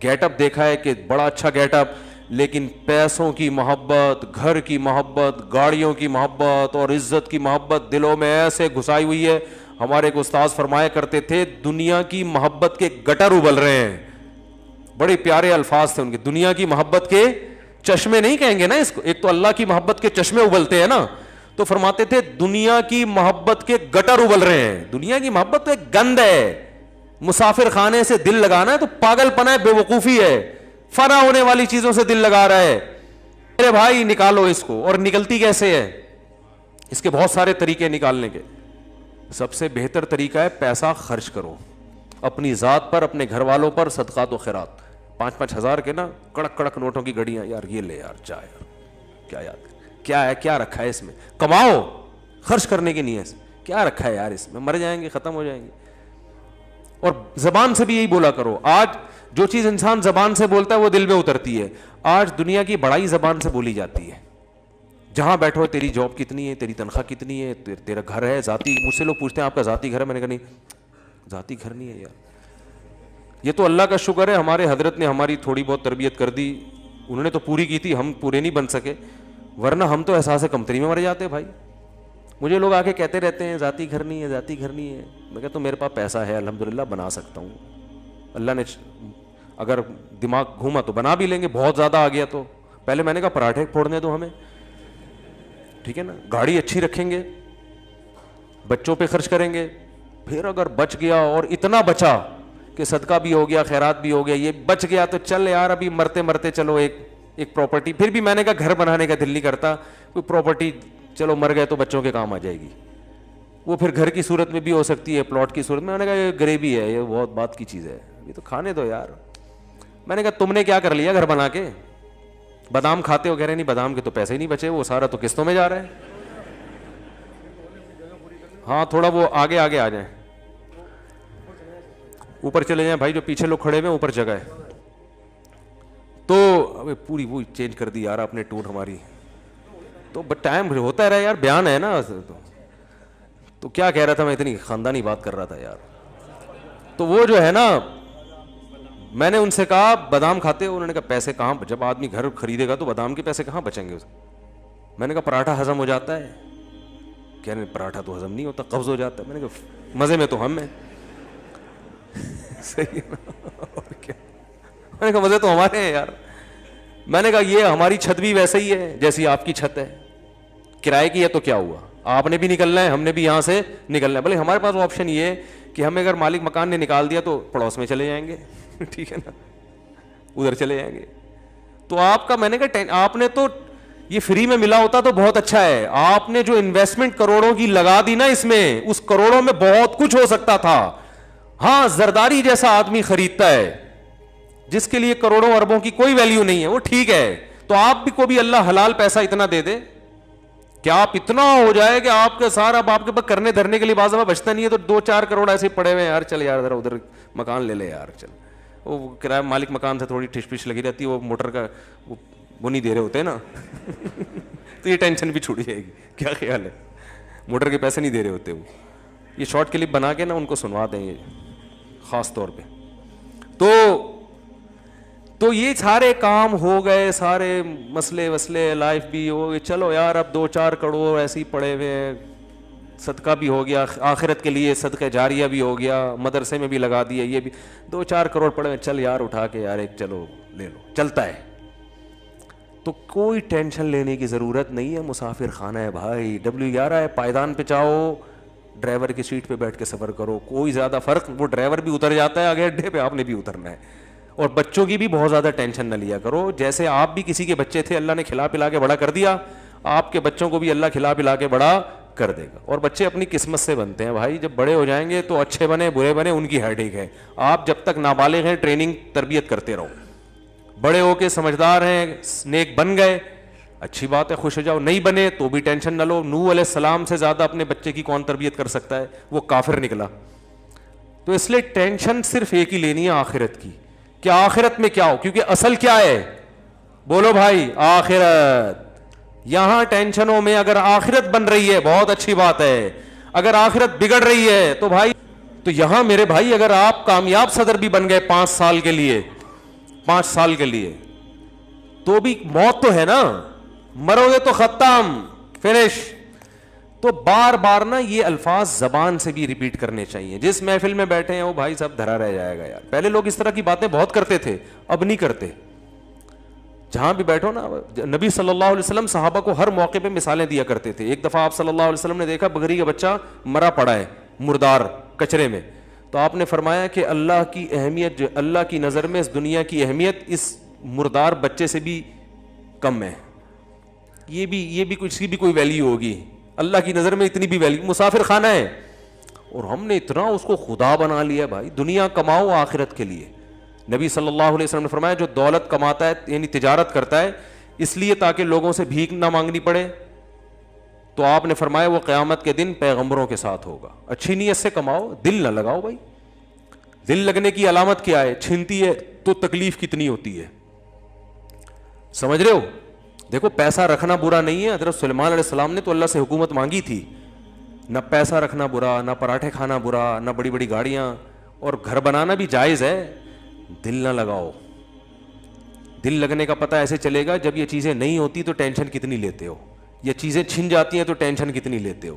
گیٹ اپ دیکھا ہے کہ بڑا اچھا گیٹ اپ, لیکن پیسوں کی محبت, گھر کی محبت, گاڑیوں کی محبت اور عزت کی محبت دلوں میں ایسے گھسائی ہوئی ہے. ہمارے ایک استاذ فرمایا کرتے تھے دنیا کی محبت کے گٹر ابل رہے ہیں. بڑے پیارے الفاظ تھے ان کے, دنیا کی محبت کے چشمے نہیں کہیں گے نا اس کو, ایک تو اللہ کی محبت کے چشمے ابلتے ہیں نا, تو فرماتے تھے دنیا کی محبت کے گٹر ابل رہے ہیں. دنیا کی محبت تو ایک گند ہے, مسافر خانے سے دل لگانا ہے تو پاگل پنا ہے, بے وقوفی ہے. فنا ہونے والی چیزوں سے دل لگا رہا ہے. میرے بھائی نکالو اس کو. اور نکلتی کیسے ہے, اس کے بہت سارے طریقے نکالنے کے. سب سے بہتر طریقہ ہے پیسہ خرچ کرو اپنی ذات پر, اپنے گھر والوں پر, صدقات و خیرات. 5-5 ہزار کے نا کڑک کڑک نوٹوں کی گھڑیاں, یار یہ لے یار, جا یار, کیا یاد کیا ہے, کیا رکھا ہے اس میں, کماؤ, خرچ کرنے کی نیت سے, کیا رکھا ہے یار اس میں, مر جائیں گے, ختم ہو جائیں گے. اور زبان سے بھی یہی بولا کرو. آج جو چیز انسان زبان سے بولتا ہے وہ دل میں اترتی ہے. آج دنیا کی بڑائی زبان سے بولی جاتی ہے. جہاں بیٹھو تیری جاب کتنی ہے, تیری تنخواہ کتنی ہے, تیرا گھر ہے ذاتی. مجھ سے لوگ پوچھتے ہیں آپ کا ذاتی گھر ہے, میں نے کہا نہیں ذاتی گھر نہیں ہے یار. یہ تو اللہ کا شکر ہے ہمارے حضرت نے ہماری تھوڑی بہت تربیت کر دی, انہوں نے تو پوری کی تھی, ہم پورے نہیں بن سکے, ورنہ ہم تو احساس کمتری میں مر جاتے بھائی. مجھے لوگ آ کے کہتے رہتے ہیں ذاتی گھر نہیں ہے, ذاتی گھر نہیں ہے. میں کہتا ہوں میرے پاس پیسہ ہے الحمدللہ, بنا سکتا ہوں. اللہ نے اگر دماغ گھوما تو بنا بھی لیں گے, بہت زیادہ آ گیا تو. پہلے میں نے کہا پراٹھے پھوڑنے دو ہمیں, ٹھیک ہے نا, گاڑی اچھی رکھیں گے, بچوں پہ خرچ کریں گے. پھر اگر بچ گیا اور اتنا بچا کہ صدقہ بھی ہو گیا, خیرات بھی ہو گیا, یہ بچ گیا تو چل یار ابھی مرتے مرتے چلو ایک پراپرٹی. پھر بھی میں نے کہا گھر بنانے کا دل نہیں کرتا, کوئی پراپرٹی چلو مر گئے تو بچوں کے کام آ جائے گی. وہ پھر گھر کی صورت میں بھی ہو سکتی ہے, پلاٹ کی صورت میں. میں نے کہا یہ غریبی ہے, یہ بہت بات کی چیز ہے, یہ تو کھانے دو یار. میں نے کہا تم نے کیا کر لیا گھر بنا کے, بادام کھاتے ہو, کہہ رہے نہیں بادام کے تو پیسے ہی نہیں بچے, وہ سارا تو قسطوں میں جا رہا ہے. ہاں تھوڑا وہ آگے آگے آ جائیں, اوپر چلے جائیں بھائی, جو پیچھے لوگ کھڑے ہوئے اوپر جگہ ہے. تو ابے پوری وہ چینج کر دی یار آپ نے ٹون ہماری. تو ٹائم ہوتا رہا یار, بیان ہے نا. تو کیا کہہ رہا تھا میں, اتنی خاندانی بات کر رہا تھا یار. تو وہ جو ہے نا, میں نے ان سے کہا بادام کھاتے ہو؟ انہوں نے کہا پیسے کہاں, جب آدمی گھر خریدے گا تو بادام کے پیسے کہاں بچیں گے. میں نے کہا پراٹھا ہضم ہو جاتا ہے؟ کہہ رہے پراٹھا تو ہضم نہیں ہوتا, قبض ہو جاتا ہے. میں نے کہا مزے میں تو ہم ہیں. صحیح ہے نا, اور کیا. میں نے کہا مزے تو ہمارے ہیں یار. میں نے کہا یہ ہماری چھت بھی ویسے ہی ہے جیسی آپ کی چھت ہے, کرائے کی ہے تو کیا ہوا, آپ نے بھی نکلنا ہے, ہم نے بھی یہاں سے نکلنا ہے. بھلے ہمارے پاس آپشن یہ ہے کہ ہمیں اگر مالک مکان نے نکال دیا تو پڑوس میں چلے جائیں گے, ٹھیک ہے نا, ادھر چلے جائیں گے. تو آپ کا, میں نے کہا آپ نے تو یہ فری میں ملا ہوتا تو بہت اچھا ہے, آپ نے جو انویسٹمنٹ کروڑوں کی لگا دی نا اس میں, اس کروڑوں میں بہت کچھ ہو سکتا تھا. ہاں زرداری جیسا آدمی خریدتا ہے جس کے لیے کروڑوں اربوں کی کوئی ویلیو نہیں ہے, وہ ٹھیک ہے. تو آپ بھی کو بھی اللہ حلال پیسہ اتنا دے دے کہ آپ اتنا ہو جائے کہ آپ کے سارا, اب آپ کے پاس کرنے دھرنے کے لیے بعض دفعہ بچتا نہیں ہے, تو 2-4 کروڑ ایسے پڑے ہوئے ہیں یار, چل یار ذرا ادھر مکان لے لے یار, چل. وہ کرایہ مالک مکان سے تھوڑی ٹھش پش لگی رہتی ہے, وہ موٹر کا وہ نہیں دے رہے ہوتے نا. تو یہ ٹینشن بھی چھوڑ جائے گی. کیا خیال ہے, موٹر کے پیسے نہیں دے رہے ہوتے وہ. یہ شارٹ کلپ بنا کے نا ان کو سنوا دیں یہ خاص طور پہ. تو یہ سارے کام ہو گئے, سارے مسئلے وسلے لائف بھی ہو گئے. چلو یار اب 2-4 کروڑ ایسے ہی پڑے ہوئے ہیں, صدقہ بھی ہو گیا, آخرت کے لیے صدقہ جاریہ بھی ہو گیا, مدرسے میں بھی لگا دیا, یہ بھی 2-4 کروڑ پڑے ہوئے, چل یار اٹھا کے یار ایک چلو لے لو, چلتا ہے. تو کوئی ٹینشن لینے کی ضرورت نہیں ہے. مسافر خانہ ہے بھائی, W11 ہے, پائیدان پہ چاہو ڈرائیور کی سیٹ پہ بیٹھ کے سفر کرو, کوئی زیادہ فرق, وہ ڈرائیور بھی اتر جاتا ہے آگے اڈے پہ, آپ نے بھی اترنا ہے. اور بچوں کی بھی بہت زیادہ ٹینشن نہ لیا کرو, جیسے آپ بھی کسی کے بچے تھے, اللہ نے کھلا پلا کے بڑا کر دیا, آپ کے بچوں کو بھی اللہ کھلا پلا کے بڑا کر دے گا. اور بچے اپنی قسمت سے بنتے ہیں بھائی, جب بڑے ہو جائیں گے تو اچھے بنے برے بنے ان کی ہیڈیک ہے. آپ جب تک نابالغ ہیں ٹریننگ تربیت کرتے رہو, بڑے ہو کے سمجھدار ہیں, نیک بن گئے اچھی بات ہے, خوش ہو جاؤ. نہیں بنے تو بھی ٹینشن نہ لو. نوح علیہ السلام سے زیادہ اپنے بچے کی کون تربیت کر سکتا ہے, وہ کافر نکلا. تو اس لیے ٹینشن صرف ایک ہی لینی ہے آخرت کی, کہ آخرت میں کیا ہو, کیونکہ اصل کیا ہے, بولو بھائی, آخرت. یہاں ٹینشنوں میں اگر آخرت بن رہی ہے بہت اچھی بات ہے, اگر آخرت بگڑ رہی ہے تو بھائی, تو یہاں میرے بھائی اگر آپ کامیاب صدر بھی بن گئے 5 سال کے لیے, 5 سال کے لیے, تو بھی موت تو ہے نا, مرو گے تو ختم, فنش. تو بار بار نا یہ الفاظ زبان سے بھی ریپیٹ کرنے چاہیے. جس محفل میں بیٹھے ہیں وہ بھائی سب دھرا رہ جائے گا یار. پہلے لوگ اس طرح کی باتیں بہت کرتے تھے, اب نہیں کرتے. جہاں بھی بیٹھو نا, نبی صلی اللہ علیہ وسلم صحابہ کو ہر موقع پہ مثالیں دیا کرتے تھے. ایک دفعہ آپ صلی اللہ علیہ وسلم نے دیکھا بکری کا بچہ مرا پڑا ہے, مردار کچرے میں. تو آپ نے فرمایا کہ اللہ کی اہمیت, جو اللہ کی نظر میں اس دنیا کی اہمیت اس مردار بچے سے بھی کم ہے. یہ بھی اس کی بھی کوئی ویلیو ہوگی, اللہ کی نظر میں اتنی بھی ویلیو. مسافر خانہ ہے اور ہم نے اتنا اس کو خدا بنا لیا. بھائی دنیا کماؤ آخرت کے لیے. نبی صلی اللہ علیہ وسلم نے فرمایا جو دولت کماتا ہے یعنی تجارت کرتا ہے اس لیے تاکہ لوگوں سے بھیک نہ مانگنی پڑے, تو آپ نے فرمایا وہ قیامت کے دن پیغمبروں کے ساتھ ہوگا. اچھی نیت سے کماؤ, دل نہ لگاؤ بھائی. دل لگنے کی علامت کیا ہے, چھنتی ہے تو تکلیف کتنی ہوتی ہے, سمجھ رہے ہو. دیکھو پیسہ رکھنا برا نہیں ہے, حضرت سلیمان علیہ السلام نے تو اللہ سے حکومت مانگی تھی. نہ پیسہ رکھنا برا, نہ پراٹھے کھانا برا, نہ بڑی بڑی گاڑیاں, اور گھر بنانا بھی جائز ہے. دل نہ لگاؤ. دل لگنے کا پتہ ایسے چلے گا جب یہ چیزیں نہیں ہوتی تو ٹینشن کتنی لیتے ہو, یہ چیزیں چھن جاتی ہیں تو ٹینشن کتنی لیتے ہو.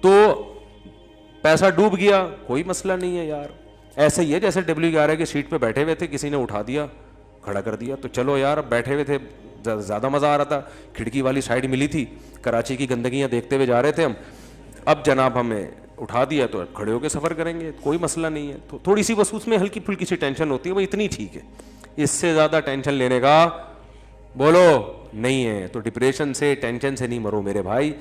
تو پیسہ ڈوب گیا کوئی مسئلہ نہیں ہے یار, ایسے ہی ہے جیسے W11 کی سیٹ پہ بیٹھے ہوئے تھے, کسی نے اٹھا دیا کھڑا کر دیا, تو چلو یار اب بیٹھے ہوئے تھے زیادہ مزہ آ رہا تھا, کھڑکی والی سائڈ ملی تھی, کراچی کی گندگیاں دیکھتے ہوئے جا رہے تھے ہم. اب جناب ہمیں اٹھا دیا تو کھڑے ہو کے سفر کریں گے, کوئی مسئلہ نہیں ہے. تو تھوڑی سی بس اس میں ہلکی پھلکی سی ٹینشن ہوتی ہے, وہ اتنی ٹھیک ہے, اس سے زیادہ ٹینشن لینے کا بولو نہیں ہے. تو ڈپریشن سے ٹینشن سے نہیں مرو میرے بھائی,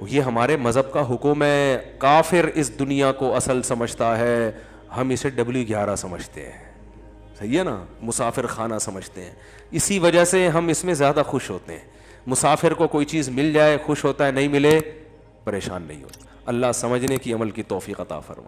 یہ ہمارے مذہب کا حکم ہے. کافر اس دنیا کو اصل سمجھتا ہے, ہم اسے W11 سمجھتے ہیں, صحیح ہے نا, مسافر خانہ سمجھتے ہیں. اسی وجہ سے ہم اس میں زیادہ خوش ہوتے ہیں. مسافر کو کوئی چیز مل جائے خوش ہوتا ہے, نہیں ملے پریشان نہیں ہوتا. اللہ سمجھنے کی عمل کی توفیق عطا فرمائے.